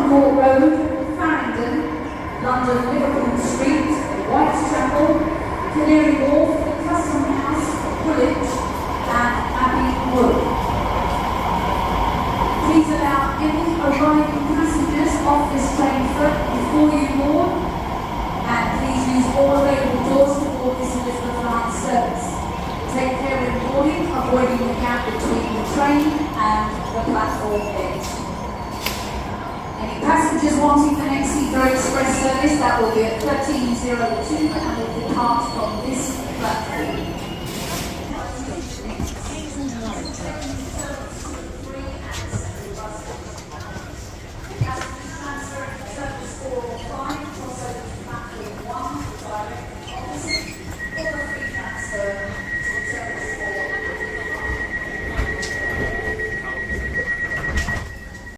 Court Road, Farringdon, London Liverpool Street, Whitechapel, Canary Wharf, Custom House, Woolwich and Abbey Wood. Please allow any arriving passengers off this train before you board, and please use all available doors to board this Elizabeth line service. Take care when boarding, avoiding the gap between the train and the platform edge. Any passengers wanting the next Heathrow Express service, that will be at 13:02 and will depart from this platform.